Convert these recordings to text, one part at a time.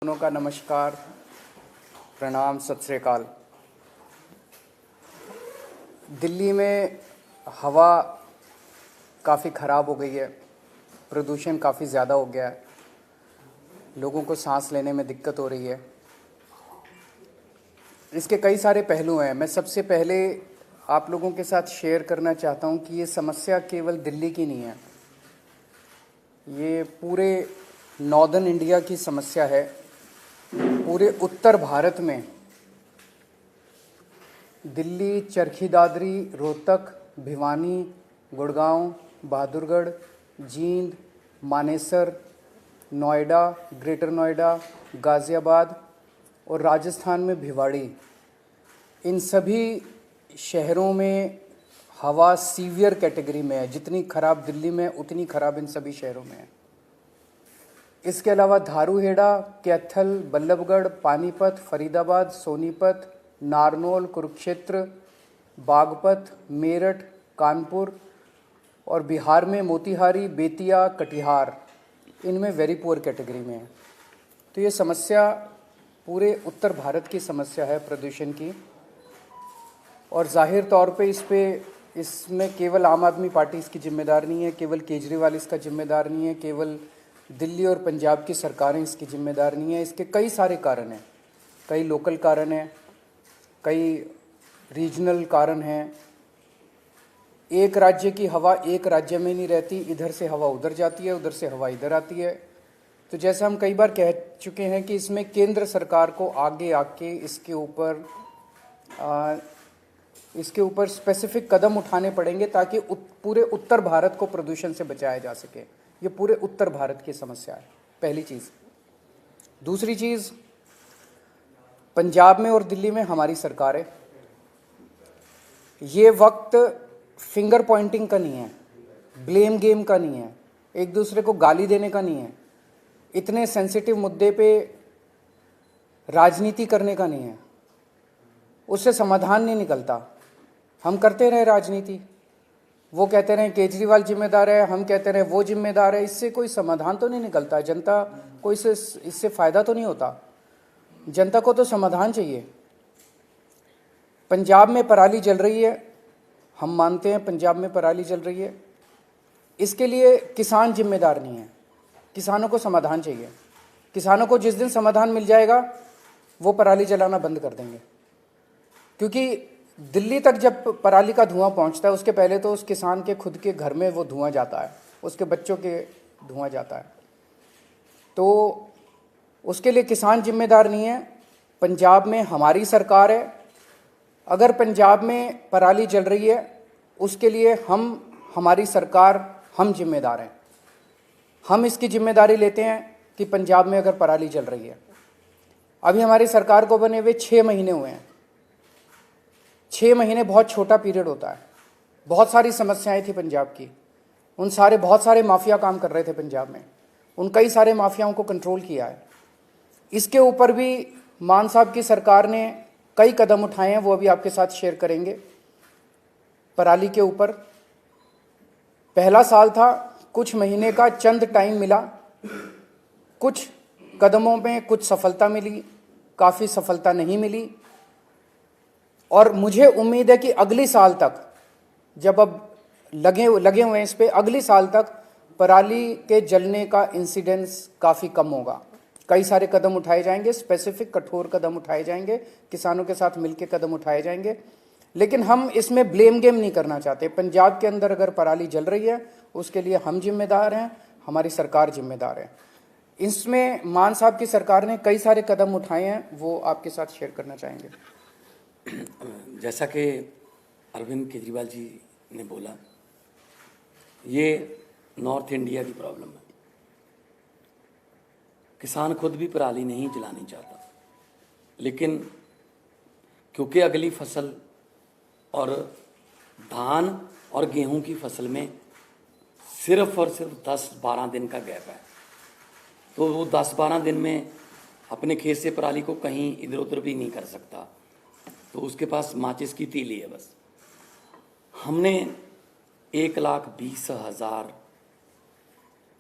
दोनों का नमस्कार, प्रणाम, सत श्री अकाल। दिल्ली में हवा काफ़ी ख़राब हो गई है, प्रदूषण काफ़ी ज़्यादा हो गया है, लोगों को सांस लेने में दिक्कत हो रही है। इसके कई सारे पहलू हैं। मैं सबसे पहले आप लोगों के साथ शेयर करना चाहता हूं कि ये समस्या केवल दिल्ली की नहीं है, ये पूरे नॉर्दर्न इंडिया की समस्या है। पूरे उत्तर भारत में दिल्ली, चरखी दादरी, रोहतक, भिवानी, गुड़गांव, बहादुरगढ़, जींद, मानेसर, नोएडा, ग्रेटर नोएडा, गाज़ियाबाद और राजस्थान में भिवाड़ी, इन सभी शहरों में हवा सीवियर कैटेगरी में है। जितनी ख़राब दिल्ली में उतनी ख़राब इन सभी शहरों में है। इसके अलावा धारूहेड़ा, कैथल, बल्लभगढ़, पानीपत, फरीदाबाद, सोनीपत, नारनौल, कुरुक्षेत्र, बागपत, मेरठ, कानपुर और बिहार में मोतिहारी, बेतिया, कटिहार, इनमें वेरी पुअर कैटेगरी में है। तो ये समस्या पूरे उत्तर भारत की समस्या है प्रदूषण की, और जाहिर तौर पे इसमें केवल आम आदमी पार्टी इसकी जिम्मेदार नहीं है, केवल केजरीवाल इसका जिम्मेदार नहीं है, केवल दिल्ली और पंजाब की सरकारें इसकी जिम्मेदार नहीं है। इसके कई सारे कारण हैं, कई लोकल कारण हैं, कई रीजनल कारण हैं। एक राज्य की हवा एक राज्य में नहीं रहती, इधर से हवा उधर जाती है, उधर से हवा इधर आती है। तो जैसे हम कई बार कह चुके हैं कि इसमें केंद्र सरकार को आगे आके इसके ऊपर स्पेसिफिक कदम उठाने पड़ेंगे ताकि पूरे उत्तर भारत को प्रदूषण से बचाया जा सके। ये पूरे उत्तर भारत की समस्या है, पहली चीज़। दूसरी चीज़, पंजाब में और दिल्ली में हमारी सरकार है। ये वक्त फिंगर पॉइंटिंग का नहीं है, ब्लेम गेम का नहीं है, एक दूसरे को गाली देने का नहीं है, इतने सेंसिटिव मुद्दे पे राजनीति करने का नहीं है। उससे समाधान नहीं निकलता। हम करते रहे राजनीति, वो कहते रहे केजरीवाल जिम्मेदार है, हम कहते रहे वो जिम्मेदार है, इससे कोई समाधान तो नहीं निकलता। जनता को इससे फ़ायदा तो नहीं होता। जनता को तो समाधान चाहिए। पंजाब में पराली जल रही है, हम मानते हैं पंजाब में पराली जल रही है, इसके लिए किसान जिम्मेदार नहीं है, किसानों को समाधान चाहिए। किसानों को जिस दिन समाधान मिल जाएगा वो पराली जलाना बंद कर देंगे, क्योंकि दिल्ली तक जब पराली का धुआं पहुंचता है उसके पहले तो उस किसान के खुद के घर में वो धुआं जाता है, उसके बच्चों के धुआं जाता है। तो उसके लिए किसान जिम्मेदार नहीं है। पंजाब में हमारी सरकार है। अगर पंजाब में पराली जल रही है उसके लिए हमारी सरकार, हम जिम्मेदार हैं। हम इसकी जिम्मेदारी लेते हैं कि पंजाब में अगर पराली जल रही है, अभी हमारी सरकार को बने हुए 6 महीने हुए हैं। 6 महीने बहुत छोटा पीरियड होता है। बहुत सारी समस्याएं थी पंजाब की, बहुत सारे माफिया काम कर रहे थे पंजाब में, उन कई सारे माफियाओं को कंट्रोल किया है। इसके ऊपर भी मान साहब की सरकार ने कई कदम उठाए हैं, वो अभी आपके साथ शेयर करेंगे। पराली के ऊपर पहला साल था, कुछ महीने का चंद टाइम मिला, कुछ कदमों में कुछ सफलता मिली, काफ़ी सफलता नहीं मिली। और मुझे उम्मीद है कि अगली साल तक, जब अब लगे हुए हैं इस पे, अगली साल तक पराली के जलने का इंसिडेंस काफ़ी कम होगा। कई सारे कदम उठाए जाएंगे, स्पेसिफिक कठोर कदम उठाए जाएंगे, किसानों के साथ मिलकर कदम उठाए जाएंगे। लेकिन हम इसमें ब्लेम गेम नहीं करना चाहते। पंजाब के अंदर अगर पराली जल रही है उसके लिए हम जिम्मेदार हैं, हमारी सरकार जिम्मेदार है। इसमें मान साहब की सरकार ने कई सारे कदम उठाए हैं, वो आपके साथ शेयर करना चाहेंगे। जैसा कि अरविंद केजरीवाल जी ने बोला, ये नॉर्थ इंडिया की प्रॉब्लम है। किसान खुद भी पराली नहीं जलानी चाहता, लेकिन क्योंकि अगली फसल और धान और गेहूं की फसल में सिर्फ और सिर्फ 10-12 दिन का गैप है, तो वो 10-12 दिन में अपने खेत से पराली को कहीं इधर उधर भी नहीं कर सकता, तो उसके पास माचिस की तीली है बस। हमने 1,20,000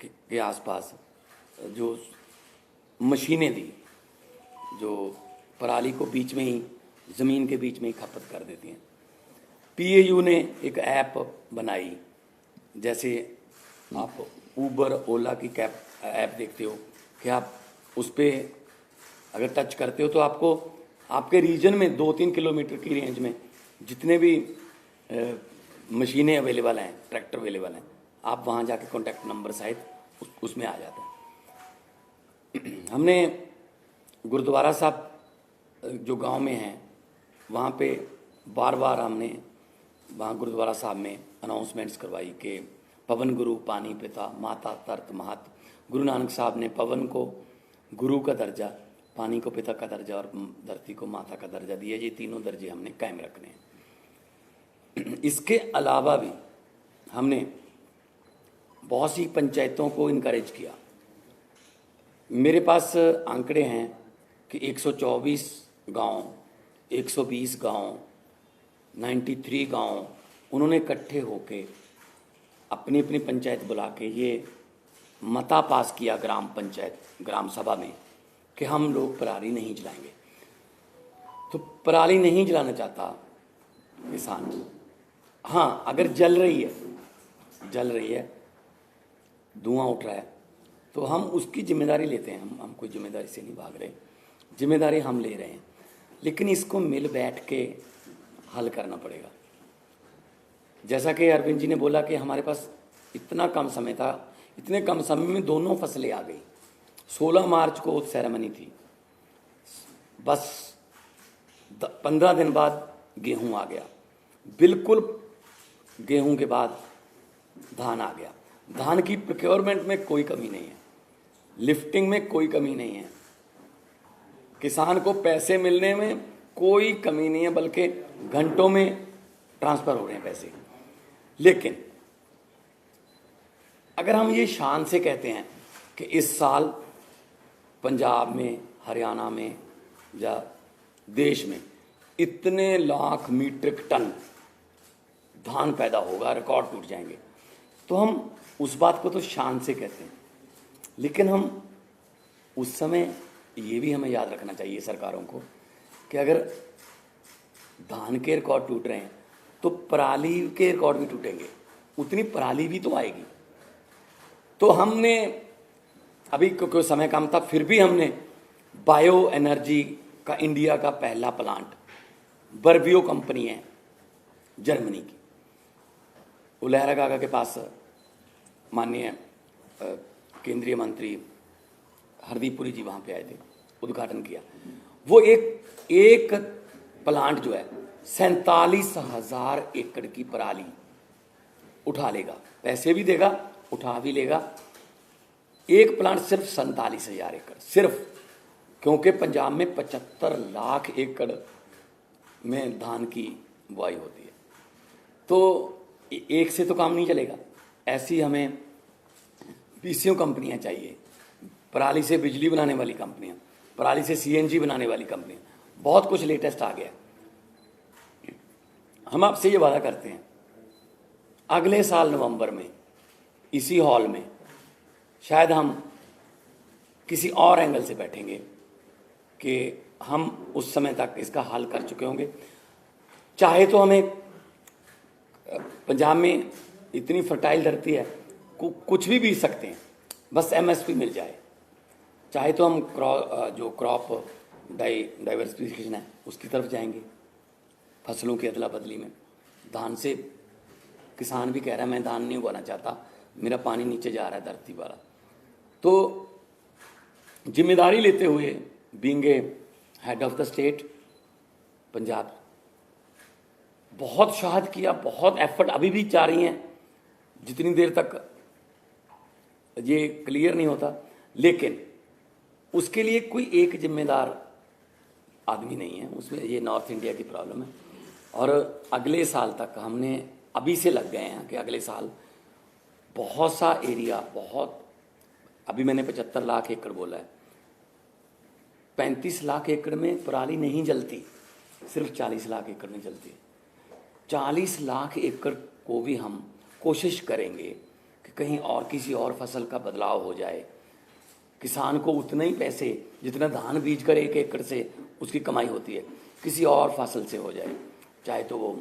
के आसपास जो मशीनें दी, जो पराली को बीच में ही, ज़मीन के बीच में ही खपत कर देती हैं। पीएयू ने एक ऐप बनाई, जैसे आप ऊबर ओला की कैब ऐप देखते हो कि आप उस पर अगर टच करते हो तो आपको आपके रीजन में 2-3 किलोमीटर की रेंज में जितने भी मशीनें अवेलेबल हैं, ट्रैक्टर अवेलेबल हैं, आप वहाँ जाके कॉन्टैक्ट नंबर सहित उसमें आ जाते हैं। हमने गुरुद्वारा साहब जो गांव में हैं वहाँ पे बार बार हमने वहाँ गुरुद्वारा साहब में अनाउंसमेंट्स करवाई कि पवन गुरु पानी पिता माता तरत महत। गुरु नानक साहब ने पवन को गुरु का दर्जा, पानी को पिता का दर्जा और धरती को माता का दर्जा दिया। ये तीनों दर्जे हमने कायम रखने हैं। इसके अलावा भी हमने बहुत सी पंचायतों को इनकरेज किया। मेरे पास आंकड़े हैं कि 124 गांव, 120 गांव, 93 गांव उन्होंने इकट्ठे होके अपनी अपनी पंचायत बुला के ये मता पास किया ग्राम पंचायत, ग्राम सभा में कि हम लोग पराली नहीं जलाएंगे। तो पराली नहीं जलाना चाहता किसान, हाँ अगर जल रही है, धुआं उठ रहा है, तो हम उसकी जिम्मेदारी लेते हैं। हम कोई जिम्मेदारी से नहीं भाग रहे, जिम्मेदारी हम ले रहे हैं, लेकिन इसको मिल बैठ के हल करना पड़ेगा। जैसा कि अरविंद जी ने बोला कि हमारे पास इतना कम समय था, इतने कम समय में दोनों फसलें आ गई। 16 मार्च को सेरेमनी थी, बस 15 दिन बाद गेहूं आ गया। बिल्कुल गेहूं के बाद धान आ गया। धान की प्रोक्योरमेंट में कोई कमी नहीं है, लिफ्टिंग में कोई कमी नहीं है, किसान को पैसे मिलने में कोई कमी नहीं है, बल्कि घंटों में ट्रांसफ़र हो रहे हैं पैसे। लेकिन अगर हम ये शान से कहते हैं कि इस साल पंजाब में, हरियाणा में या देश में इतने लाख मीट्रिक टन धान पैदा होगा, रिकॉर्ड टूट जाएंगे, तो हम उस बात को तो शान से कहते हैं। लेकिन हम उस समय ये भी हमें याद रखना चाहिए सरकारों को कि अगर धान के रिकॉर्ड टूट रहे हैं तो पराली के रिकॉर्ड भी टूटेंगे, उतनी पराली भी तो आएगी। तो हमने अभी क्योंकि समय कम था, फिर भी हमने बायो एनर्जी का इंडिया का पहला प्लांट, बर्बियो कंपनी है जर्मनी की, उलहरा काका के पास माननीय केंद्रीय मंत्री हरदीप पुरी जी वहाँ पे आए थे, उद्घाटन किया। वो एक प्लांट जो है 47,000 एकड़ की पराली उठा लेगा, पैसे भी देगा, उठा भी लेगा। एक प्लांट सिर्फ 47,000 एकड़, सिर्फ, क्योंकि पंजाब में 75 लाख एकड़ में धान की बुआई होती है। तो एक से तो काम नहीं चलेगा, ऐसी हमें पीसीओ कंपनियां चाहिए, पराली से बिजली बनाने वाली कंपनियां, पराली से सीएनजी बनाने वाली कंपनियां, बहुत कुछ लेटेस्ट आ गया। हम आपसे ये वादा करते हैं अगले साल नवंबर में इसी हॉल में शायद हम किसी और एंगल से बैठेंगे कि हम उस समय तक इसका हल कर चुके होंगे। चाहे तो हमें, पंजाब में इतनी फर्टाइल धरती है, कुछ भी बीज सकते हैं, बस एमएसपी मिल जाए। चाहे तो हम जो क्रॉप डाइवर्सिफिकेशन है उसकी तरफ जाएंगे, फसलों की अदला बदली में। धान से किसान भी कह रहा है मैं धान नहीं उगाना चाहता, मेरा पानी नीचे जा रहा है धरती वाला। तो जिम्मेदारी लेते हुए, being a head of the state Punjab, बहुत शहाद किया, बहुत एफर्ट अभी भी जारी हैं, जितनी देर तक ये क्लियर नहीं होता। लेकिन उसके लिए कोई एक जिम्मेदार आदमी नहीं है, उसमें ये नॉर्थ इंडिया की प्रॉब्लम है। और अगले साल तक हमने अभी से लग गए हैं कि अगले साल बहुत सा एरिया, बहुत, अभी मैंने 75 लाख एकड़ बोला है, 35 लाख एकड़ में पराली नहीं जलती, सिर्फ 40 लाख एकड़ में जलती है। 40 लाख एकड़ को भी हम कोशिश करेंगे कि कहीं और किसी और फसल का बदलाव हो जाए, किसान को उतना ही पैसे जितना धान बीज कर 1 एकड़ से उसकी कमाई होती है किसी और फसल से हो जाए, चाहे तो वो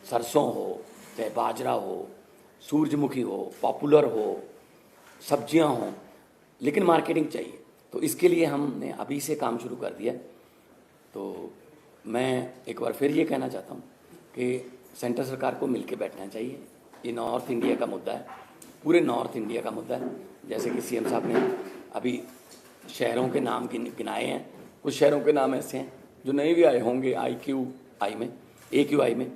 सरसों हो, चाहे बाजरा हो, सूरजमुखी हो, पॉपुलर हो, सब्जियां हों, लेकिन मार्केटिंग चाहिए। तो इसके लिए हमने अभी से काम शुरू कर दिया। तो मैं एक बार फिर ये कहना चाहता हूँ कि सेंटर सरकार को मिलकर बैठना चाहिए। ये नॉर्थ इंडिया का मुद्दा है, पूरे नॉर्थ इंडिया का मुद्दा है। जैसे कि सीएम साहब ने अभी शहरों के नाम गिनाए हैं, कुछ शहरों के नाम ऐसे हैं जो नहीं भी आए होंगे AQI में,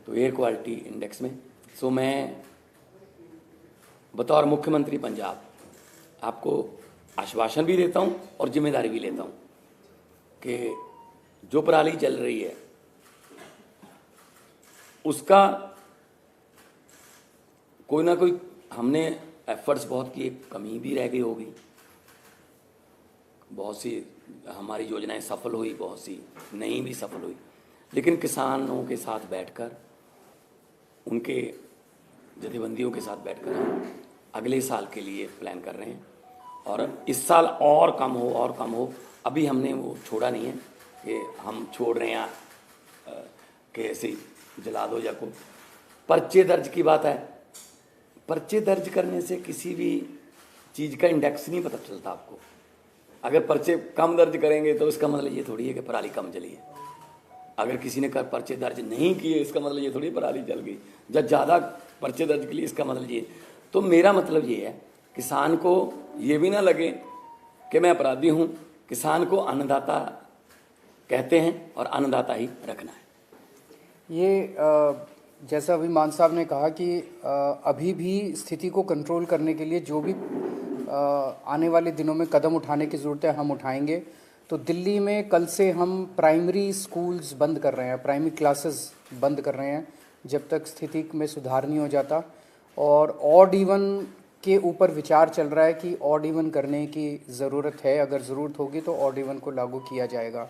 तो एयर क्वालिटी इंडेक्स में। सो मैं बतौर मुख्यमंत्री पंजाब आपको आश्वासन भी देता हूं और जिम्मेदारी भी लेता हूं कि जो पराली जल रही है उसका कोई ना कोई हमने एफर्ट्स बहुत किए, कमी भी रह गई होगी, बहुत सी हमारी योजनाएं सफल हुई, बहुत सी नहीं भी सफल हुई, लेकिन किसानों के साथ बैठकर, उनके जथेबंदियों के साथ बैठकर हम अगले साल के लिए प्लान कर रहे हैं। और इस साल और कम हो, अभी हमने वो छोड़ा नहीं है कि हम छोड़ रहे हैं कि ऐसे ही जला दो या को। पर्चे दर्ज की बात है, पर्चे दर्ज करने से किसी भी चीज़ का इंडेक्स नहीं पता चलता आपको। अगर पर्चे कम दर्ज करेंगे तो इसका मतलब ये थोड़ी है कि पराली कम जली है। अगर किसी ने पर्चे दर्ज नहीं किए इसका मतलब ये थोड़ी पराली जल गई। जब ज़्यादा पर्चे दर्ज के लिए इसका मतलब ये। तो मेरा मतलब ये है, किसान को ये भी ना लगे कि मैं अपराधी हूँ। किसान को अन्नदाता कहते हैं और अन्नदाता ही रखना है। ये जैसा अभी मान साहब ने कहा कि अभी भी स्थिति को कंट्रोल करने के लिए जो भी आने वाले दिनों में कदम उठाने की ज़रूरत है हम उठाएंगे। तो दिल्ली में कल से हम प्राइमरी स्कूल्स बंद कर रहे हैं, प्राइमरी क्लासेस बंद कर रहे हैं जब तक स्थिति में सुधार नहीं हो जाता। और ऑड इवन के ऊपर विचार चल रहा है कि ऑड इवन करने की ज़रूरत है, अगर ज़रूरत होगी तो ऑड इवन को लागू किया जाएगा।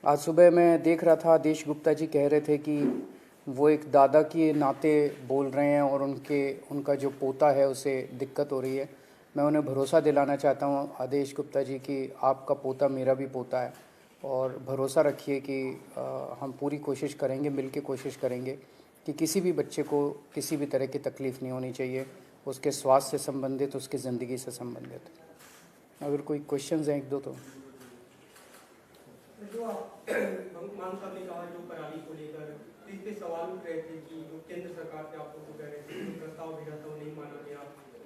आज सुबह मैं देख रहा था, आदेश गुप्ता जी कह रहे थे कि वो एक दादा के नाते बोल रहे हैं और उनका जो पोता है उसे दिक्कत हो रही है। मैं उन्हें भरोसा दिलाना चाहता हूँ आदेश गुप्ता जी कि आपका पोता मेरा भी पोता है, और भरोसा रखिए कि हम पूरी कोशिश करेंगे, मिल के कोशिश करेंगे कि किसी भी बच्चे को किसी भी तरह की तकलीफ़ नहीं होनी चाहिए, उसके स्वास्थ्य से संबंधित, उसकी ज़िंदगी से संबंधित। अगर कोई क्वेश्चंस हैं एक दो तो। जो मान साहब ने कहा जो पराली को लेकर इस पे सवाल उठ रहे थे कि जो केंद्र सरकार से आप लोग को कह रहे थे जो प्रस्ताव भेजा था वो नहीं माना गया,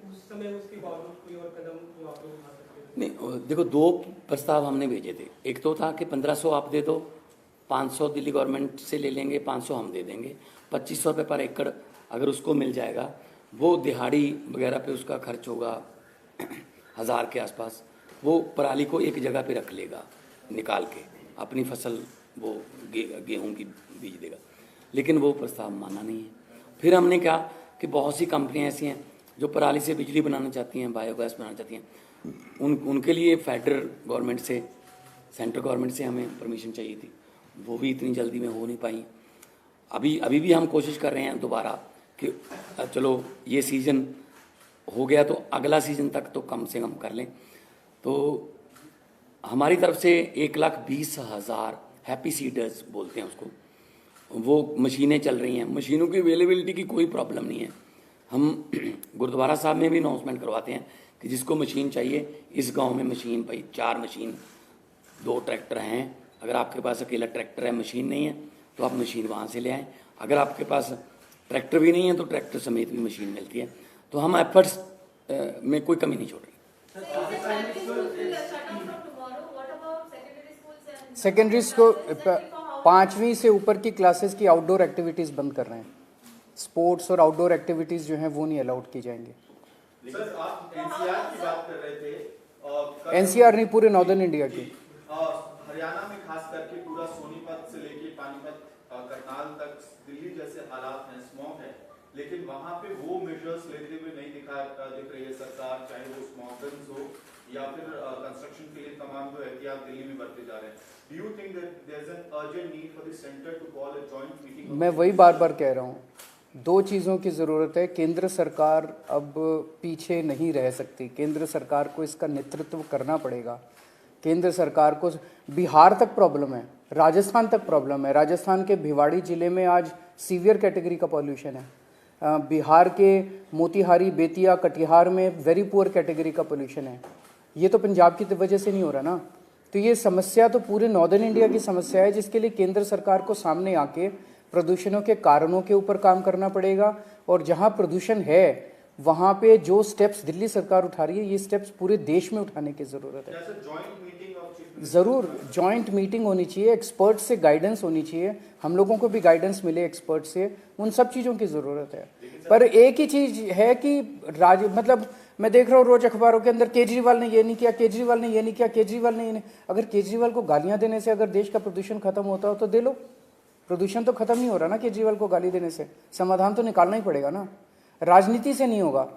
उस समय उसके बावजूद कोई और कदम जो आप लोग उठा सकते थे? नहीं, देखो 2 प्रस्ताव हमने भेजे थे। एक तो था कि 1500 आप दे दो, 500 दिल्ली गवर्नमेंट से ले लेंगे, 500 हम दे देंगे, 2500 रुपये पर एकड़ अगर उसको मिल जाएगा, वो दिहाड़ी वगैरह पे उसका खर्च होगा 1000 के आसपास, वो पराली को एक जगह पे रख लेगा, निकाल के अपनी फसल वो गेहूं की बीज देगा। लेकिन वो प्रस्ताव माना नहीं है। फिर हमने कहा कि बहुत सी कंपनियां ऐसी हैं जो पराली से बिजली बनाना चाहती हैं, बायोगैस बनाना चाहती हैं, उनके लिए फेडरल गवर्नमेंट से, सेंट्रल गवर्नमेंट से हमें परमिशन चाहिए थी, वो भी इतनी जल्दी में हो नहीं पाई। अभी भी हम कोशिश कर रहे हैं दोबारा कि चलो ये सीज़न हो गया तो अगला सीज़न तक तो कम से कम कर लें। तो हमारी तरफ से 1,20,000 हैप्पी सीडर्स बोलते हैं उसको, वो मशीनें चल रही हैं। मशीनों की अवेलेबिलिटी की कोई प्रॉब्लम नहीं है। हम गुरुद्वारा साहब में भी अनाउंसमेंट करवाते हैं कि जिसको मशीन चाहिए इस गांव में मशीन, भाई 4 मशीन, 2 ट्रैक्टर हैं। अगर आपके पास अकेला ट्रैक्टर है, मशीन नहीं है, तो आप मशीन वहाँ से ले आएँ। अगर आपके पास ट्रैक्टर भी नहीं है तो ट्रैक्टर समेत भी मशीन मिलती है। तो हम एफर्ट्स में कोई कमी नहीं छोड़ रही। सेकेंडरी स्कूल 5वीं से ऊपर की क्लासेस की आउटडोर एक्टिविटीज़ बंद कर रहे हैं। स्पोर्ट्स और आउटडोर एक्टिविटीज़ जो हैं वो नहीं अलाउड की जाएंगी। सर, आप एनसीआर की बात कर रहे थे। एनसीआर नहीं, पूरे नॉर्दर्न इंडिया की। हरियाणा में खास करके पूरा सोनीपत से लेके पानीपत, करनाल तक दिल्ली जैसे हालात हैं, स्मॉग है, लेकिन वहां पे वो मेजर्स लेते हुए नहीं दिख रही है सरकार, चाहे वो स्मॉग गन्स हो या फिर कंस्ट्रक्शन के लिए तमाम जो एहतियात दिल्ली में बरते जा रहे हैं। Do you think that there is an urgent need for the centre to call a joint meeting? मैं वही बार बार कह रहा हूँ, दो चीज़ों की ज़रूरत है। केंद्र सरकार अब पीछे नहीं रह सकती, केंद्र सरकार को इसका नेतृत्व करना पड़ेगा। केंद्र सरकार को बिहार तक प्रॉब्लम है, राजस्थान तक प्रॉब्लम है। राजस्थान के भिवाड़ी ज़िले में आज सीवियर कैटेगरी का पॉल्यूशन है। बिहार के मोतिहारी, बेतिया, कटिहार में वेरी पुअर कैटेगरी का पोल्यूशन है। ये तो पंजाब की वजह से नहीं हो रहा ना। तो ये समस्या तो पूरे नॉर्दर्न इंडिया की समस्या है, जिसके लिए केंद्र सरकार को सामने आके प्रदूषणों के कारणों के ऊपर काम करना पड़ेगा। और जहाँ प्रदूषण है वहाँ पे जो स्टेप्स दिल्ली सरकार उठा रही है, ये स्टेप्स पूरे देश में उठाने की ज़रूरत है। ज़रूर जॉइंट मीटिंग होनी चाहिए, एक्सपर्ट से गाइडेंस होनी चाहिए, हम लोगों को भी गाइडेंस मिले एक्सपर्ट से, उन सब चीज़ों की ज़रूरत है। पर एक ही चीज़ है कि मतलब मैं देख रहा हूँ रोज अखबारों के अंदर केजरीवाल ने ये नहीं किया, केजरीवाल ने ये नहीं किया, केजरीवाल ने ये नहीं। अगर केजरीवाल को गालियाँ देने से अगर देश का प्रदूषण खत्म होता हो तो दे लो। प्रदूषण तो खत्म नहीं हो रहा ना केजरीवाल को गाली देने से, समाधान तो निकालना ही पड़ेगा ना। राजनीति से नहीं होगा,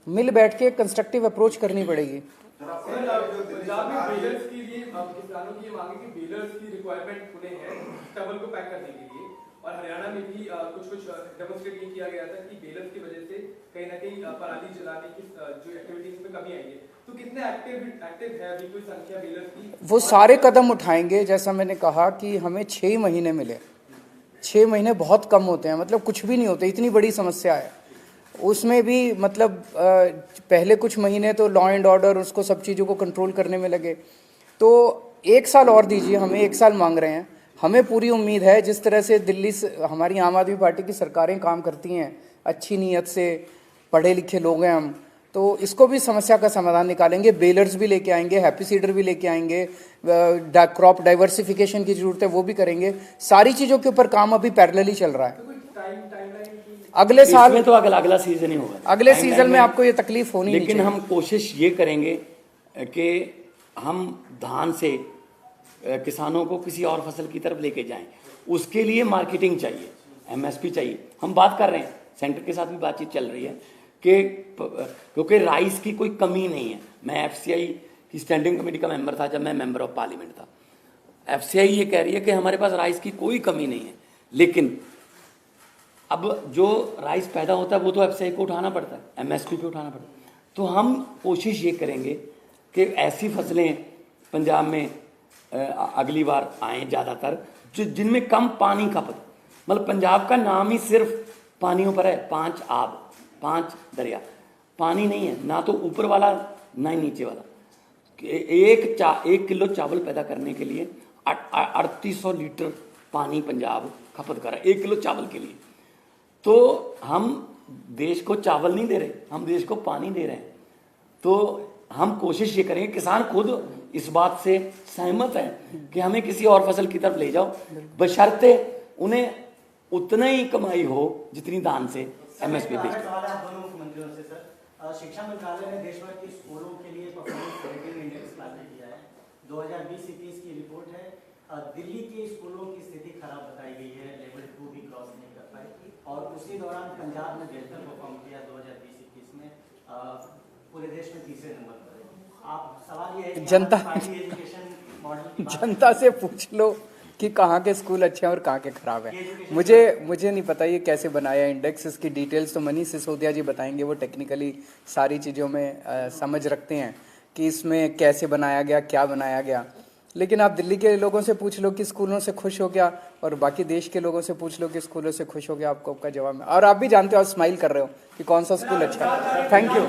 मिल बैठ के कंस्ट्रक्टिव अप्रोच करनी पड़ेगी। पंजाब में बेलर्स के लिए किसानों की मांग है कि बेलर्स की रिक्वायरमेंट उन्हें है स्टबल को पैक करने के लिए, और हरियाणा में भी कुछ डेमोन्स्ट्रेट किया गया था कि बेलर्स की वजह से कहीं ना कहीं पराली जलाने की जो एक्टिविटीज में कमी आई है। तो कितने एक्टिव है अभी कोई संख्या बेलर्स की? वो सारे कदम उठाएंगे। जैसा मैंने कहा कि हमें 6 महीने मिले, 6 महीने बहुत कम होते हैं, मतलब कुछ भी नहीं होते, इतनी बड़ी समस्या है। उसमें भी मतलब पहले कुछ महीने तो लॉ एंड ऑर्डर उसको सब चीज़ों को कंट्रोल करने में लगे। तो 1 साल और दीजिए, हमें 1 साल मांग रहे हैं। हमें पूरी उम्मीद है जिस तरह से दिल्ली से हमारी आम आदमी पार्टी की सरकारें काम करती हैं, अच्छी नीयत से, पढ़े लिखे लोग हैं हम, तो इसको भी समस्या का समाधान निकालेंगे। बेलर्स भी लेके आएंगे, हैप्पी सीडर भी लेके आएंगे, क्रॉप डाइवर्सिफिकेशन की जरूरत है वो भी करेंगे। सारी चीज़ों के ऊपर काम अभी पैरेलली चल रहा है। अगले साल में तो अगला सीजन ही होगा, अगले सीजन में आपको ये तकलीफ होनी, लेकिन हम कोशिश ये करेंगे कि हम धान से किसानों को किसी और फसल की तरफ लेके जाएं। उसके लिए मार्केटिंग चाहिए, एमएसपी चाहिए। हम बात कर रहे हैं, सेंटर के साथ भी बातचीत चल रही है कि क्योंकि राइस की कोई कमी नहीं है। मैं एफसीआई की स्टैंडिंग कमेटी का मेंबर था जब मैं मेंबर ऑफ पार्लियामेंट था। एफसीआई ये कह रही है कि हमारे पास राइस की कोई कमी नहीं है, लेकिन अब जो राइस पैदा होता है वो तो एफसीआई को उठाना पड़ता है, एमएसपी पे उठाना पड़ता है। तो हम कोशिश ये करेंगे कि ऐसी फसलें पंजाब में अगली बार आएँ ज़्यादातर जिनमें कम पानी खपत। मतलब पंजाब का नाम ही सिर्फ पानियों पर है, 5 आब, 5 दरिया, पानी नहीं है, ना तो ऊपर वाला ना ही नीचे वाला। 1 किलो चावल पैदा करने के लिए 3800 लीटर पानी पंजाब खपत कर रहा है 1 किलो चावल के लिए। तो हम देश को चावल नहीं दे रहे, हम देश को पानी दे रहे हैं। तो हम कोशिश ये करेंगे, किसान खुद इस बात से सहमत है कि हमें किसी और फसल की तरफ ले जाओ, बशर्ते उन्हें उतना ही कमाई हो जितनी दान से एमएसपी बेच। शिक्षा मंत्रालय ने देश भर के स्कूलों के लिए परफॉर्मेंस रेटिंग इंडेक्स लागू किया है। 2020-21 की रिपोर्ट है। दिल्ली के स्कूलों की स्थिति खराब बताई गई है, लेवल 2 भी क्रॉस नहीं कर पाई, और उसी दौरान पंजाब ने बेहतर परफॉर्म किया 2020-21 में, पूरे देश में 3रे नंबर पर है। आप सवाल ये है कि एजुकेशन मॉडल जनता से पूछ लो कि कहाँ के स्कूल अच्छे हैं और कहाँ के खराब हैं। मुझे नहीं पता ये कैसे बनाया इंडेक्स, इसकी डिटेल्स तो मनीष सिसोदिया जी बताएंगे, वो टेक्निकली सारी चीज़ों में समझ रखते हैं कि इसमें कैसे बनाया गया, क्या बनाया गया। लेकिन आप दिल्ली के लोगों से पूछ लो कि स्कूलों से खुश हो गया, और बाकी देश के लोगों से पूछ लो कि स्कूलों से खुश हो गया, आपको आपका जवाब है। और आप भी जानते हो, आप स्माइल कर रहे हो कि कौन सा स्कूल अच्छा है। Thank you.